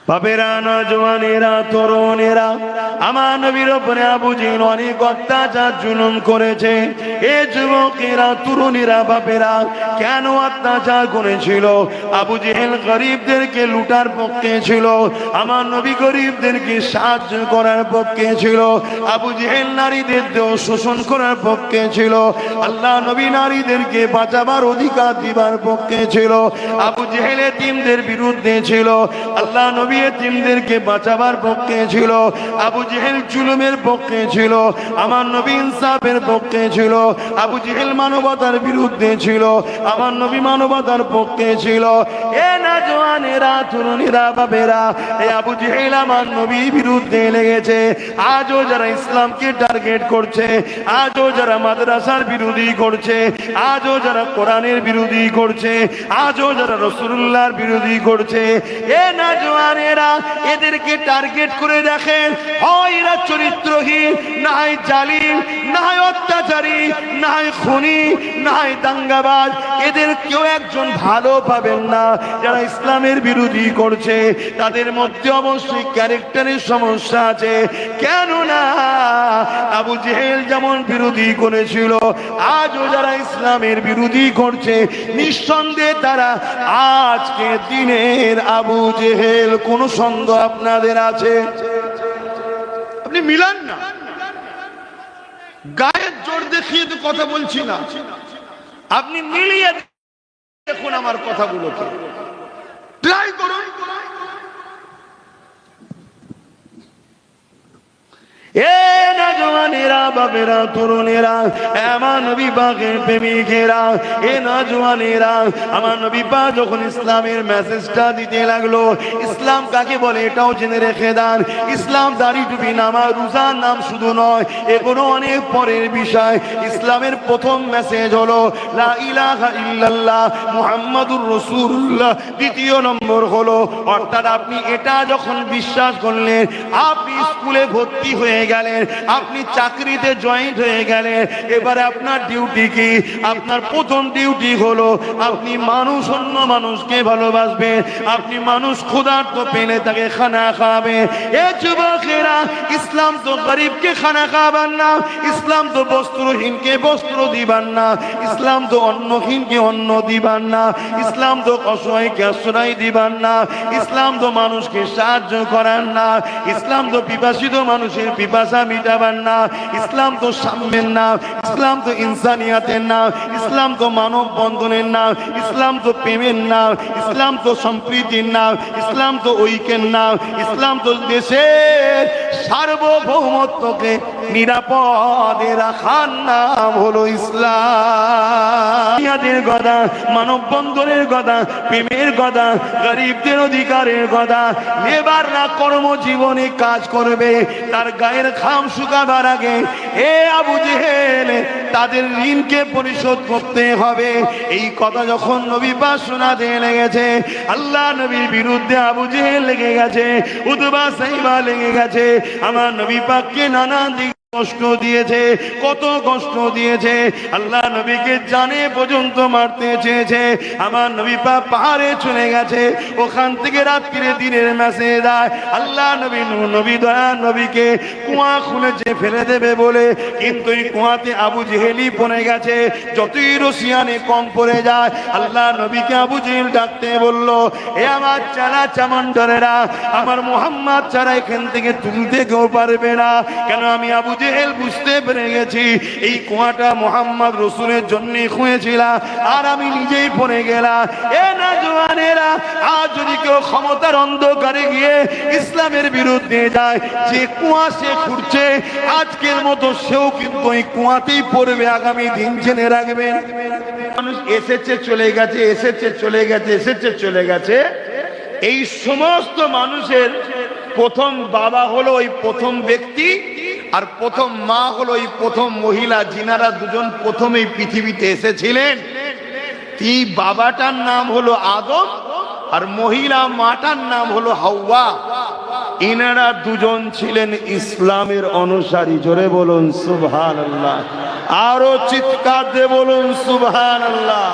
বাপেরা, নওজওয়ানেরা, তরুণেরা, আমার নবীর উপরে আবু জেহেল অনেক অত্যাচার জুলুম করেছে। এ যুবকেরা, তরুণেরা, বাপেরা, কেন অত্যাচার করেছিল? আবু জেহেল গরিবদেরকে লুটার পক্ষে ছিল, আমার নবী গরিবদেরকে সাহায্য করার পক্ষে ছিল। আবু জেহেল নারীদের দেহ শোষণ করার পক্ষে ছিল, আল্লাহ নবী নারীদেরকে বাঁচাবার অধিকার দিবার পক্ষে ছিল। আবু জেহেল এতিমদের বিরুদ্ধে ছিল, আল্লাহ নবী এতিমদেরকে বাঁচাবার পক্ষে ছিল। আবু জেহেল জুলুমের পক্ষে ছিল, আমার নবী ইনসাফের পক্ষে ছিল। আবু জেহেল মানবতার বিরুদ্ধে ছিল, আমার নবী মানবতার পক্ষে ছিল। এ নওজওয়ানেরা, তরুণীরা, বাবেরা, এই আবু জেহেল আমার নবীর বিরুদ্ধে লেগেছে। আজও যারা ইসলামকে টার্গেট করছে, আজও যারা মাদ্রাসার বিরোধী করছে, আজও যারা কোরআনের বিরোধী করছে, আজও যারা রাসূলুল্লাহর বিরোধী করছে, এ নওজওয়ানেরা, এদেরকে টার্গেট করে দেখেন, হয় এরা চরিত্রহীন, না হয় জালিম, না হয় অত্যাচারী, না হয় খুনি, না হয় দাঙ্গাবাজ। এদের কেউ একজন ভালো পাবেন না। যারা ইসলামের বিরোধী করছে তাদের মধ্যে অবশ্যই ক্যারেক্টারের সমস্যা আছে। কেননা আবু জেহেল যেমন বিরোধী করেছিল, আজও যারা ইসলামের বিরোধী করছে নিঃসন্দেহে তারা আজকে দিনের আবু জেহেল। কোন সন্দেহ আপনাদের আছে? আপনি মিলান না, গায়ের জোর দেখিয়ে তো কথা বলছি না, আপনি মিলিয়ে দেখুন আমার কথাগুলোকে, ট্রাই করুন। এ নওজওয়ানেরা, বাবেরা, তরুণেরা, আমার নবী পাকের প্রেমিকেরা, এ নওজওয়ানেরা, আমার নবী পাক যখন ইসলামের মেসেজটা দিতে লাগলো, ইসলাম কাকে বলে এটাও জেনে রেখে দেন। ইসলাম দাড়ি, টুপি, নামাজ, রোজার নাম শুধু নয়, এগুলো অনেক পরের বিষয়। ইসলামের প্রথম মেসেজ হলো লা ইলাহা ইল্লাল্লাহ মুহাম্মাদুর রাসূলুল্লাহ। দ্বিতীয় নম্বর হলো, অর্থাৎ আপনি এটা যখন বিশ্বাস করলেন, আপনি স্কুলে ভর্তি হয়ে গেলেন, আপনি চাকরিতে জয়েন্ট হয়ে গেলেন, এবারে আপনার ডিউটি কি? আপনার প্রথম ডিউটি হলো আপনি মানুষ, অন্য মানুষকে ভালোবাসবেন, আপনি মানুষ ক্ষুধার্ত পেলে তাকে খানা খাবে। এ যুবকেরা, ইসলাম তো গরিবকে খানা খাবার না, ইসলাম তো বস্ত্রহীনকে বস্ত্র দিবার না, ইসলাম তো অন্নহীনকে অন্ন দিবার না, ইসলাম তো অসহায়কে আশ্রয় দিবার না, ইসলাম তো মানুষকে সাহায্য করার না, ইসলাম তো পিপাসিত মানুষের পিপাসা মিটাবার না, ইসলাম তো সাম্যের না, ইসলাম তো ইনসানিয়াতের না, ইসলাম তো মানব বন্ধনের না, ইসলাম তো প্রেমের না, ইসলাম তো সম্প্রীতির না, ইসলাম তো ঐক্যের না, ইসলাম তো দেশের সার্বভৌমত্বকে নিরাপদে রাখার নাম হলো ইসলাম। কথা, মানব বন্ধনের কথা, প্রেমের কথা, গরিবদের অধিকারের কথা। লেবাররা কর্মজীবনে কাজ করবে, তার গায়ের ঘাম শুকাবার আগে এ আবু জেহেল তাদের ঋণকে পরিশোধ করতে হবে। এই কথা যখন নবী পাক শোনাতে লেগেছে, আল্লাহ নবীর বিরুদ্ধে আবু জেহেল লেগে গেছে, উতবা সাইবা লেগে গেছে। আমার নবী পাককে নানান দিক কষ্ট দিয়েছে, কত কষ্ট দিয়েছে, আল্লাহ নবীকে জানে পর্যন্ত মারতে চেয়েছে। আমার নবী পাক পাহাড়ে চলে গেছে, ওখান থেকে রাত্রিরে দিনের মেসেজ দেয়, আল্লাহ নবী নবী দয়া নবীকে কুয়া খুলেছে ফেলে দেবে বলে, কিন্তু এই কুয়াতে আবু জেহেলই পড়ে গেছে। যতই রশিয়ানে কম পড়ে যায়, আল্লাহ নবীকে আবু জেহেল ডাকতে বলল, এ আমার চালা চামন্ডারেরা, আমার মুহাম্মদ ছাড়া এখান থেকে তুলতে কেউ পারবে না। কেন? আমি আবু জেহেল বুঝতে পেরে গেছি এই কুয়াটা মুহাম্মদ রাসূলের জন্য খুঁড়েছিলাম, আর আমি নিজেই পড়ে গেলাম। এ নওজওয়ানেরা, আজ যদি কেউ ক্ষমতার অন্ধকারে গিয়ে ইসলামের বিরুদ্ধে যায়, যে কুয়া সে খুঁড়ছে আজকের মতো সেও কিন্তু ওই কুয়াতেই পড়বে আগামী দিন, জেনে রাখবেন। মানুষ এসেছে চলে গেছে, এসেছে চলে গেছে, এসেছে চলে গেছে। এই সমস্ত মানুষের প্রথম বাবা হলো ওই প্রথম ব্যক্তি, আর প্রথম মা হলো এই প্রথম মহিলা, যিনারা দুজন প্রথমেই পৃথিবীতে এসেছিলেন। এই বাবাটার নাম হলো আদম, আর মহিলা মাটার নাম হলো হাওয়া। ইনারা দুজন ছিলেন ইসলামের অনুসারী। জোরে বলুন সুবহানাল্লাহ, আরো চিৎকার দিয়ে বলুন সুবহানাল্লাহ।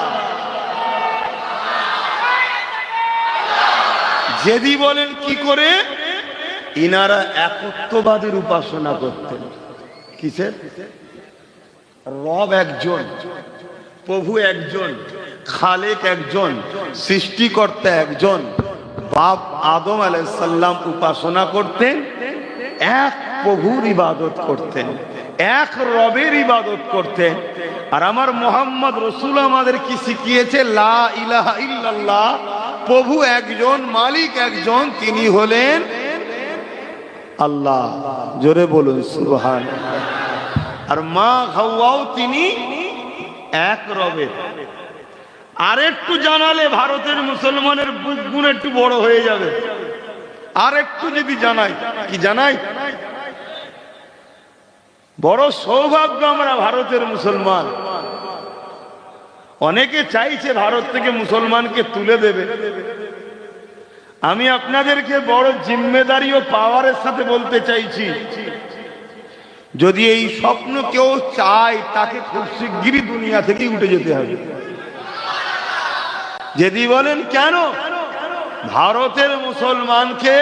যদি বলেন কি করে, ইনারা একত্ববাদের উপাসনা করতেন। কিসের? রব একজন, প্রভু একজন, খালেক একজন, সৃষ্টিকর্তা একজন। বাপ আদম আলাইহিস সালাম উপাসনা করতেন, এক প্রভুর ইবাদত করতেন, এক রবের ইবাদত করতেন। আর আমার মোহাম্মদ রসুল আমাদের কি শিখিয়েছে? লা ইলাহা ইল্লাল্লাহ, প্রভু একজন, মালিক একজন, তিনি হলেন আল্লাহ। জোরে বলুন সুবহানাল্লাহ। আর মা হাওয়াও তিনি এক রবের। আর একটু জানালে ভারতের মুসলমানের বুক গুণ একটু বড় হয়ে যাবে। আর একটু যদি জানাই, কি জানাই? বড় সৌভাগ্য আমরা ভারতের মুসলমান। অনেকে চাইছে ভারত থেকে মুসলমানকে তুলে দেবে। আমি আপনাদেরকে বড় জিম্মেদারি ও পাওয়ারের সাথে বলতে চাইছি, যদি এই স্বপ্ন কেউ চায়, তাকে খুব শিগগিরই দুনিয়া থেকে উঠে যেতে হবে। যদি বলেন কেন, ভারতের মুসলমানকে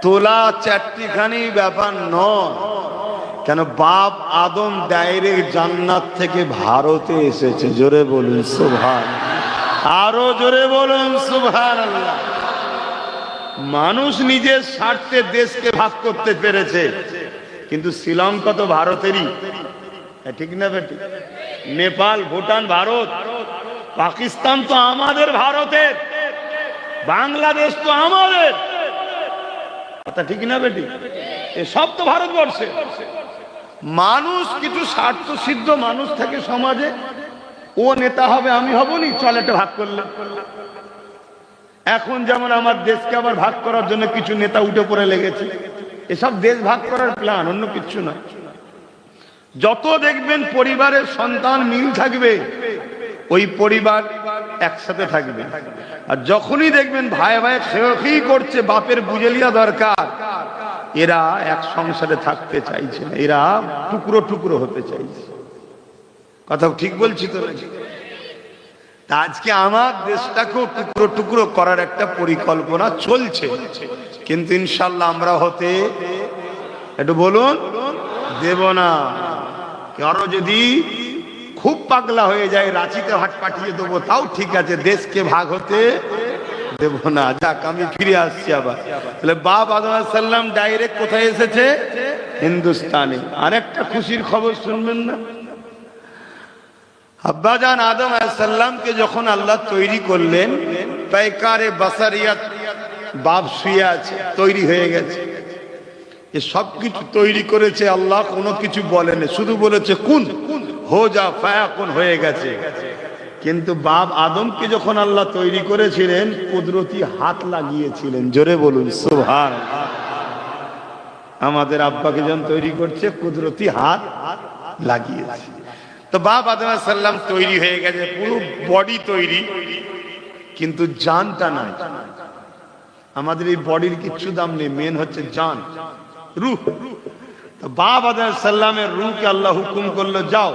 তোলা চারটিখানি ব্যাপার নয়। কেন? বাপ আদম ডাইরেক্ট জান্নাত থেকে ভারতে এসেছে। জোরে বলুন সুবহানাল্লাহ। আরো জোরে বলুন সুবহানাল্লাহ। মানুষ নিজের স্বার্থে দেশকে ভাগ করতে পেরেছে, কিন্তু শ্রীলঙ্কা তো ভারতেরই, ঠিক না বেটি? নেপাল, ভুটান ভারত, পাকিস্তান তো আমাদের ভারতের, বাংলাদেশ তো আমাদের, কথা ঠিক না বেটি? এসব তো ভারতবর্ষে। মানুষ কিছু স্বার্থ সিদ্ধ মানুষ থাকে সমাজে, ও নেতা হবে আমি হব নি, চল একটা ভাগ করলে। এখন যেমন আমার দেশকে আবার ভাগ করার জন্য কিছু নেতা উঠে পড়ে লেগেছে। এসব দেশ ভাগ করার প্ল্যান, অন্য কিছু না। যত দেখবেন পরিবারের সন্তান মিল থাকবে, ওই পরিবার একসাথে থাকবে। আর যখনই দেখবেন ভাই ভাই খেয়ে করছে, বাপের বুঝে লিয়া দরকার, এরা এক সংসারে থাকতে চাইছে না, এরা টুকরো টুকরো হতে চাইছে। কথা ঠিক বলছি তো নাকি? তা আজকে আমার দেশটাকেও টুকরো টুকরো করার একটা পরিকল্পনা চলছে, কিন্তু ইনশাল্লাহ আমরা হতে একটু বলুন দেব না। কারো যদি খুব পাগলা হয়ে যায়, রাঁচিতে হাট পাঠিয়ে দেবো, তাও ঠিক আছে, দেশকে ভাগ হতে দেব না। যাক, আমি ফিরে আসছি আবার। তাহলে বাপ আদম আলাইহিস সালাম ডাইরেক্ট কোথায় এসেছে? হিন্দুস্তানে। আরেকটা খুশির খবর শুনবেন না? আব্বাজান আদম আলাইহিস সালামকে যখন আল্লাহ তৈরি করলেন, পায়কারে বাসারিয়াত, বাপ শুয়ে আছে, তৈরি হয়ে গেছে। এ সব কিছু তৈরি করেছে আল্লাহ, কোনো কিছু বলেনি, শুধু বলেছে কুন, হো যা, ফায়াকুন, হয়ে গেছে। কিন্তু বাপ আদমকে যখন আল্লাহ তৈরি করেছিলেন, কুদরতি হাত লাগিয়েছিলেন। জোরে বলুন সুবহানাল্লাহ। আমাদের আব্বাকে যখন তৈরি করছে, কুদরতি হাত লাগিয়েছে। তো বাপ আদম আলাইহিস সালাম তৈরি হয়ে গেছে, পুরো বডি তৈরি, কিন্তু জানটা নাই। আমাদের এই বডির কিচ্ছু দাম নেই, মেন হচ্ছে জান, রূহ। তো বাপ আদম আলাইহিস সালামের রূহকে আল্লাহ হুকুম করলো, যাও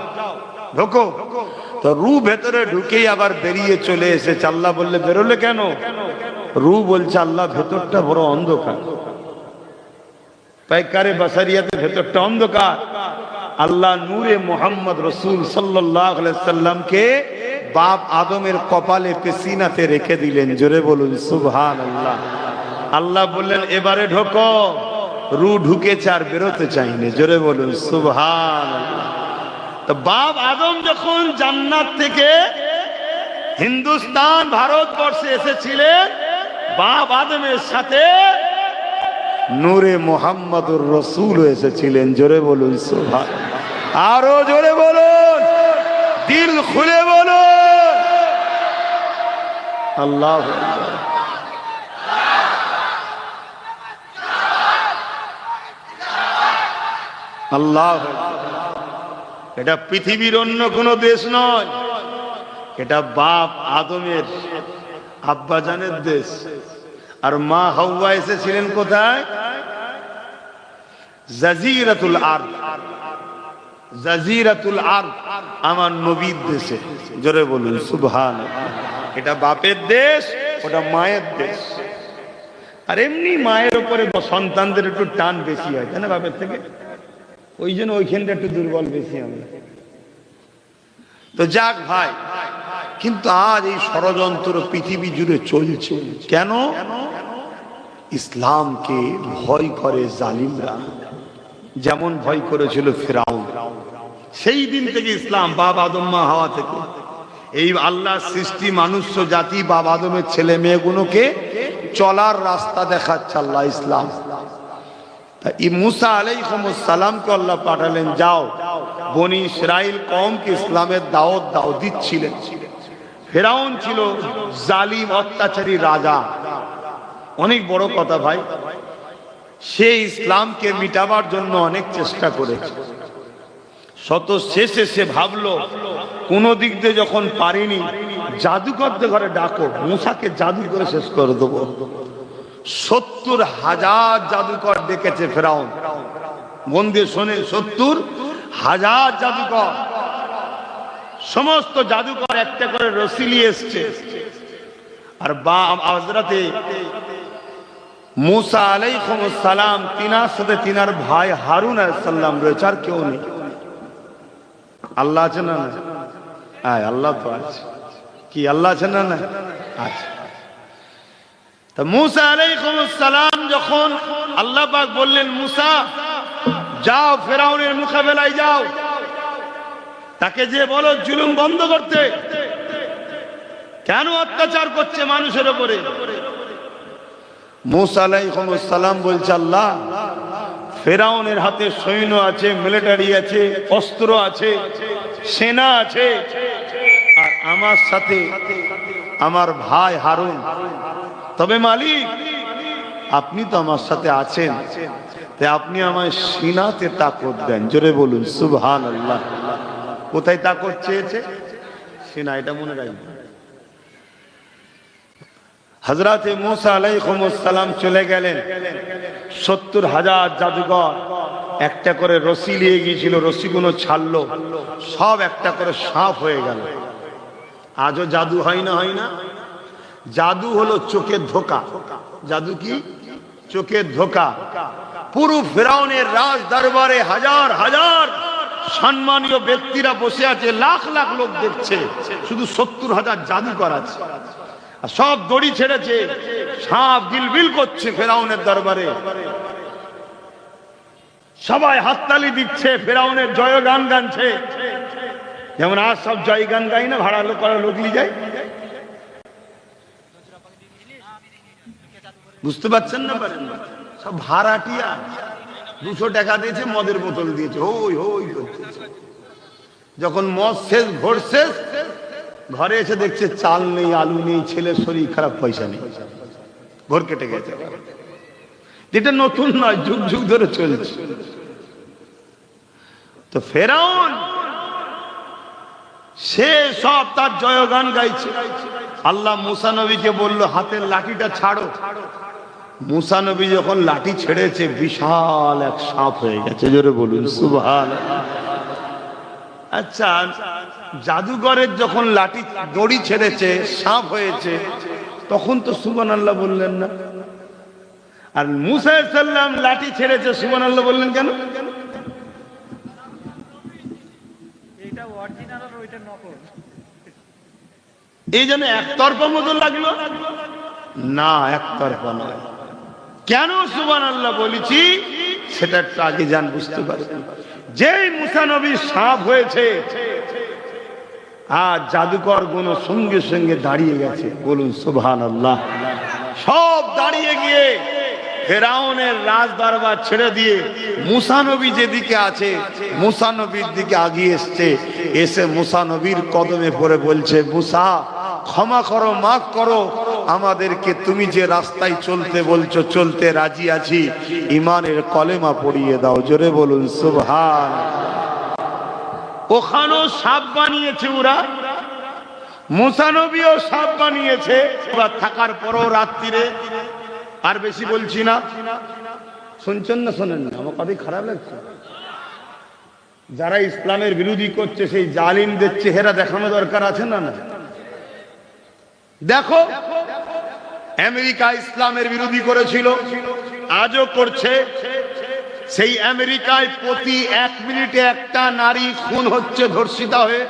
ঢোকো। তো রূহ ভেতরে ঢুকেই আবার বেরিয়ে চলে এসেছে। আল্লাহ বললে বেরোলে কেন? রূহ বলছে আল্লাহ ভেতরটা বড় অন্ধকার, পায়কারে বাসারিয়াতে ভেতরটা অন্ধকার। আল্লাহ নূরে মোহাম্মদ রসুল সাল্লাল্লাহু আলাইহি সাল্লামকে বাপ আদমের কপালে পেশিনাতে রেখে দিলেন। জোরে বলুন সুবহানাল্লাহ। আল্লাহ বললেন এবারে ঢোকো। রূহ ঢুকেছে, আর বেরোতে চাইনি। জোরে বলুন সুবহানাল্লাহ। তো বাপ আদম যখন জান্নাত থেকে হিন্দুস্তান ভারতবর্ষে এসেছিলেন, বাপ আদমের সাথে নূরে মোহাম্মদুর রসুল এসেছিলেন। জোরে বলুন সুবহানাল্লাহ। আরো জোরে বলুন, দিল খুলে বলুন আল্লাহু আকবার। আল্লাহু আকবার। এটা পৃথিবীর অন্য কোন দেশ নয়, এটা বাপ আদমের আব্বাজানের দেশ। আর মা হাওয়া এসেছিলেন কোথায়? জাজিরাতুল আরদ। জাজিরাতুল আরদ আমার নবীর দেশে। জোরে বলুন সুবহানাল্লাহ। এটা বাপের দেশ, ওটা মায়ের দেশ। আর এমনি মায়ের উপরে সন্তানদের একটু টান বেশি হয়, তাই না বাপের থেকে? ওই জন্য ওইখানটা একটু দুর্বল বেশি আমরা। তো যাক ভাই, কিন্তু আজ এই ষড়যন্ত্র পৃথিবী জুড়ে চলছে কেন? ইসলামকে ভয় করে জালিমরা, যেমন ভয় করেছিল ফিরাউন। সেই দিন থেকে ইসলাম, বাপ আদম মা হাওয়া থেকে, এই আল্লাহ সৃষ্টি মানুষ্য জাতি বাপ আদমের ছেলে মেয়েগুলোকে চলার রাস্তা দেখাচ্ছে আল্লাহ ইসলাম। মুসা আলাইহিস সালামকে আল্লাহ পাঠালেন, যাও বনি ইসরাইল কওমকে ইসলামের দাওয়াত দাও, দিচ্ছিলেন। ফিরাউন ছিল জালিম অত্যাচারী রাজা, অনেক বড় কথা ভাই। সে ইসলামকে মিটাবার জন্য অনেক চেষ্টা করেছে, শত শেষে সে ভাবলো কোন দিক দিয়ে যখন পারিনি, জাদুকরদের ঘরে ডাকো, মুসাকে জাদু করে শেষ করে দেবো। 70,000 জাদুকর ডেকেছে ফেরাউন। মন দিয়ে শোনে, 70,000 জাদুকর। সমস্ত জাদুকর একটা করে রশি নিয়ে এসছে। আর হযরতে মুসা আলাইহিস সালাম, তিনার সাথে তিনার ভাই হারুন আলাইহিস সালাম রয়েছে, আর কেউ নেই। আল্লাহ আছে না? হ্যাঁ, আল্লাহ তো আছে। কি আল্লাহ আছে না? আচ্ছা। তা মুসা আলাইহিস সালাম যখন আল্লাহ পাক বললেন, মুসা যাও ফেরাউনের মোকাবেলায় যাও, তাকে যে বলো জুলুম বন্ধ করতে, কেন অত্যাচার করছে মানুষের উপরে। মুসা আলাইহিস সালাম বলছে, আল্লাহ ফেরাউনের হাতে সৈন্য আছে, মিলিটারি আছে, অস্ত্র আছে, সেনা আছে, আর আমার সাথে আমার ভাই হারুন। তবে মালিক, আপনি তো আমার সাথে আছেন, তাই আপনি আমায় সিনাতে তাকত দেন। জোরে বলুন সুবহানাল্লাহ। কোথায় তাকত চেয়েছে? সিনা, এটা মনে রাখবেন। হযরতে মুসা আলাইহিস সালাম চলে গেলেন। 70,000 জাদুকর একটা করে রশি নিয়ে গিয়েছিল, রশিগুলো ছাড়লো, সব একটা করে সাপ হয়ে গেল। আজও জাদু হয় না? হয় না? জাদু হলো চোখের ধোকা। জাদু কি? চোখের ধোকা। পুরো ফেরাউনের রাজ দরবারে হাজার হাজার সম্মানীয় ব্যক্তিরা বসে আছে, লাখ লাখ লোক দেখছে, শুধু 70,000 জাদুকর আছে। সব দড়ি ছেড়েছে, সাপ গিলবিল করছে ফেরাউনের দরবারে। সবাই হাততালি দিচ্ছে, ফেরাউনের জয়গান গানছে। যেমন আজ সব জয়গান গাই না, ভাড়া লোক করা লোক নিয়ে যায়। বুঝতে পারছেন না? পারেন না? সব ভাড়াটিয়া, 200 টাকা দিয়েছে, মদের বোতল দিয়েছে, হই হই করছে। যখন মদ শেষ, ভোর শেষ, ঘরে এসে দেখছে চাল নেই, আলু নেই, ছেলের শরীর খারাপ, পয়সা নেই, ভোর কেটে গেছে। যেটা নতুন নয়, যুগ যুগ ধরে চলছে। তো ফেরাউন সে সব তার জয়গান গাইছে। আল্লাহ মুসা নবীকে বলল, হাতের লাঠিটা ছাড়ো। মুসা নবী যখন লাঠি ছেড়েছে, বিশাল এক সাপ হয়ে গেছে। জোরে বলুন সুবহানাল্লাহ। আচ্ছা, জাদুঘরের যখন লাঠি দড়ি ছেড়েছে, সাপ হয়েছে, তখন তো সুবহানাল্লাহ বললেন না। আর মুসা আলাইহিস সালাম লাঠি ছেড়েছে, সুবহানাল্লাহ বললেন কেন? এটা অরিজিনাল আর ওইটা নকল। এই জন্য একতরফা মতো লাগলো না, একতরফা নয়। কেন সুবহানাল্লাহ বলেছি সেটা একটু আগে জান, বুঝতে পারবেন। যেই মুসা নবী সাপ হয়েছে, আর জাদুকর গুলো সঙ্গে সঙ্গে দাঁড়িয়ে গেছে। বলুন সুবহানাল্লাহ। সব দাঁড়িয়ে গিয়ে ফেরাউনের রাজ দরবার ছেড়ে দিয়ে মুসা নবী যেদিকে আছে, মুসা নবীর দিকে আগিয়ে এসছে। এসে মুসা নবীর কদমে পড়ে বলছে, মুসা ক্ষমা করো, মাফ করো আমাদেরকে, তুমি যে রাস্তায় চলতে বলছো চলতে রাজি আছি, ইমানের কলেমা পড়িয়ে দাও। জোরে বলুন সুবহান। ওখানেও সাপ বানিয়েছে ওরা, মুসা নবীও সাপ বানিয়েছে। থাকার পরও রাত্রিরে, আর বেশি বলছি না, শুনছেন না? শোনেন না? আমার কথাই খারাপ লাগছে। যারা ইসলামের বিরোধী করছে, সেই জালিমদের চেহারা দেখানো দরকার আছে না? না, দেখো আমেরিকা ইসলামের বিরোধী করেছিল, আজও করছে। সেই আমেরিকায় প্রতি 1 মিনিটে একটা নারী খুন হচ্ছে ধর্ষিতা হয়ে।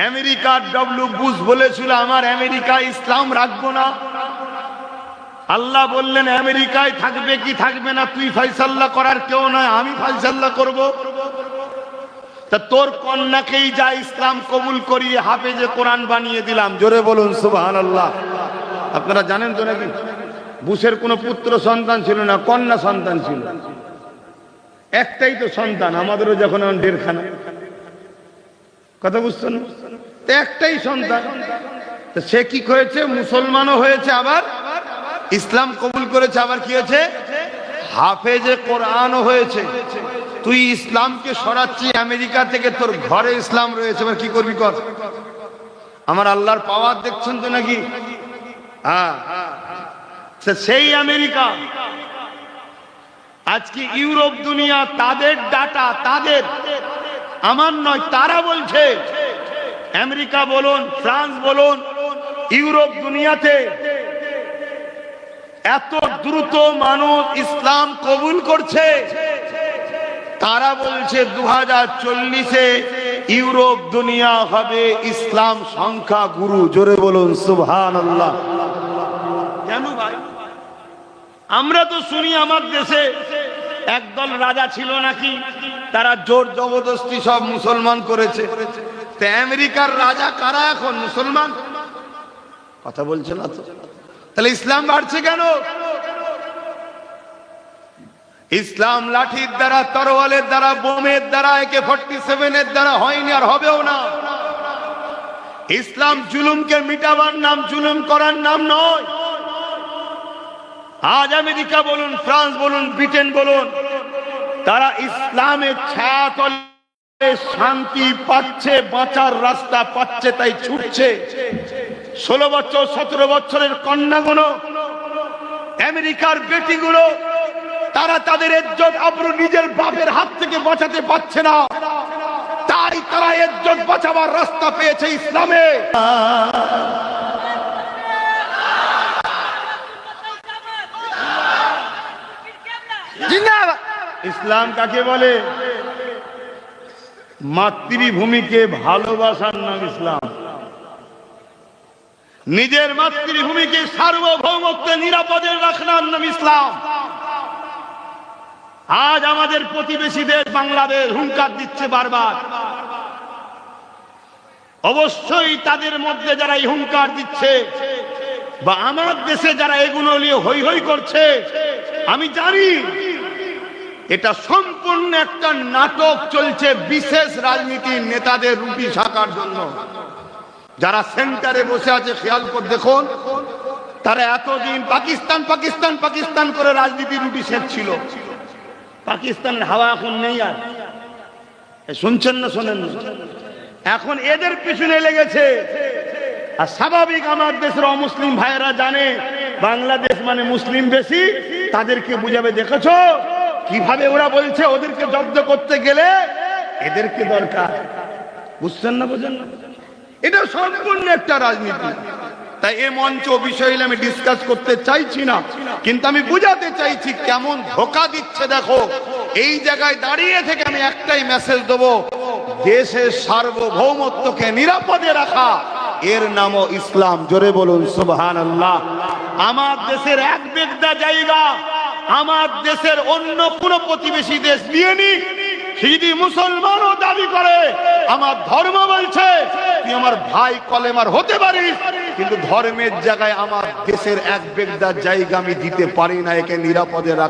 আমেরিকার ডব্লিউ বুশ বলেছিল, আমার আমেরিকা ইসলাম রাখবো না। আল্লাহ বললেন, আমেরিকায় থাকবে কি থাকবে না তুই ফয়সালা করার কেউ নয়, আমি ফয়সালা করব। তা তোর কন্যাকেই যা ইসলাম কবুল করিয়ে হাফেজে কোরআন বানিয়ে দিলাম। জোরে বলুন সুবহানাল্লাহ। আপনারা জানেন তো নাকি, বুশের কোনো পুত্র সন্তান ছিল না, কন্যা সন্তান ছিল। একটাই তো সন্তান, আমাদেরও যখন 1.5 খানা। কথা বুঝছেন? তো একটাই সন্তান। তো সে কি করেছে? মুসলমানও হয়েছে, আবার ইসলাম কবুল করেছে, আবার কি হয়েছে? হাফেজে কোরআনও হয়েছে। তুই ইসলামকে সরাচ্ছি আমেরিকা থেকে, তোর ঘরে ইসলাম রয়েছে, এবার কি করবি কর। আমার আল্লাহর পাওয়ার দেখছেন তো নাকি? হ্যাঁ, সেই আমেরিকা আজকে ইউরোপ দুনিয়া, তাদের ডাটা, তাদের, আমার নয়, তারা বলছে, আমেরিকা বলুন, ফ্রান্স বলুন, ইউরোপ দুনিয়াতে এত দ্রুত মানুষ ইসলাম কবুল করছে। তারা বলছে 2040-এ ইউরোপ দুনিয়া হবে ইসলাম সংখ্যা গুরু। জোরে বলুন সুবহানাল্লাহ। কেন ভাই? আমরা তো শুনি আমার দেশে একদল রাজা ছিল নাকি, তারা জোর জবরদস্তি সব মুসলমান করেছে। তো আমেরিকার রাজা কারা এখন? মুসলমান। কথা বলছে না তো? তাহলে ইসলাম বাড়ছে কেন? ইসলাম লাঠির দ্বারা, তরোয়ালের দ্বারা, বোমের দ্বারা, AK-47 দ্বারা হয়নি, আর হবেও না। ইসলাম জুলুমকে মিটাবার নাম, জুলুম করার নাম নয়। আজ আমেরিকা বলুন, ফ্রান্স বলুন, ব্রিটেন বলুন, তারা ইসলামের ছায়াতলে শান্তি পাচ্ছে, বাঁচার রাস্তা পাচ্ছে, তাই ছুটছে। 16 বছর 17 বছরের কন্যাগুলো, আমেরিকার বেটিগুলো, তারা তাদের ইজ্জত আবরু নিজের বাপের হাত থেকে বাঁচাতে পারছে না, তাই তারা ইজ্জত বাঁচাবার রাস্তা পেয়েছে ইসলামে। ইসলাম কাকে বলে? মাতৃভূমিকে ভালোবাসার নাম ইসলাম। নিজের মাতৃভূমিকে সার্বভৌমত্বে নিরাপদে রাখার নাম ইসলাম। আজ আমাদের প্রতিবেশী দেশ বাংলাদেশ হুঙ্কার দিচ্ছে বারবার। অবশ্যই তাদের মধ্যে যারা এই হুঙ্কার দিচ্ছে, বা আমার দেশে যারা এগুলো নিয়ে হই হই করছে, আমি জানি এটা সম্পূর্ণ একটা নাটক চলছে বিশেষ রাজনীতির নেতাদের রুটি শাকার জন্য। যারা সেন্টারে বসে আছে, খেয়াল করে দেখুন, তারা এতদিন পাকিস্তান পাকিস্তান পাকিস্তান করে রাজনীতির রুটি সেঁকছিল। পাকিস্তানের হাওয়া এখন নেই। আর শুনছেন না? শোনেন না? এখন এদের পিছনে লেগেছে। আর স্বাভাবিক, আমার দেশের অমুসলিম ভাইয়েরা জানে বাংলাদেশ মানে মুসলিম বেশি, তাদেরকে বুঝাবে। দেখেছো কিভাবে ওরা বলছে ওদেরকে জব্দ করতে গেলে এদেরকে দরকার। বুঝছেন না? বোঝেন না? এটা সম্পূর্ণ একটা রাজনীতি। তাই এই মঞ্চ বিষয়ে আমি ডিসকাস করতে চাইছি না, কিন্তু আমি বুঝাতে চাইছি কেমন ধোঁকা দিচ্ছে। দেখো, এই জায়গায় দাঁড়িয়ে থেকে আমি একটাই মেসেজ দেবো, দেশের সার্বভৌমত্বকে নিরাপদে রাখা, এর নামও ইসলাম। জোরে বলুন সুবহানাল্লাহ। আমার দেশের এক বিঘা জায়গা আমার দেশের অন্য কোন প্রতিবেশী দেশ নিয়ে নি, যদি মুসলমানও দাবি করে, আমার ধর্ম বলছে তুই আমার ভাই কলেমার হতে পারিস, কিন্তু ধর্মের জায়গায় আমার দেশের এক বিঘা জায়গা আমি দিতে পারি না। একে নিরাপদে রাখা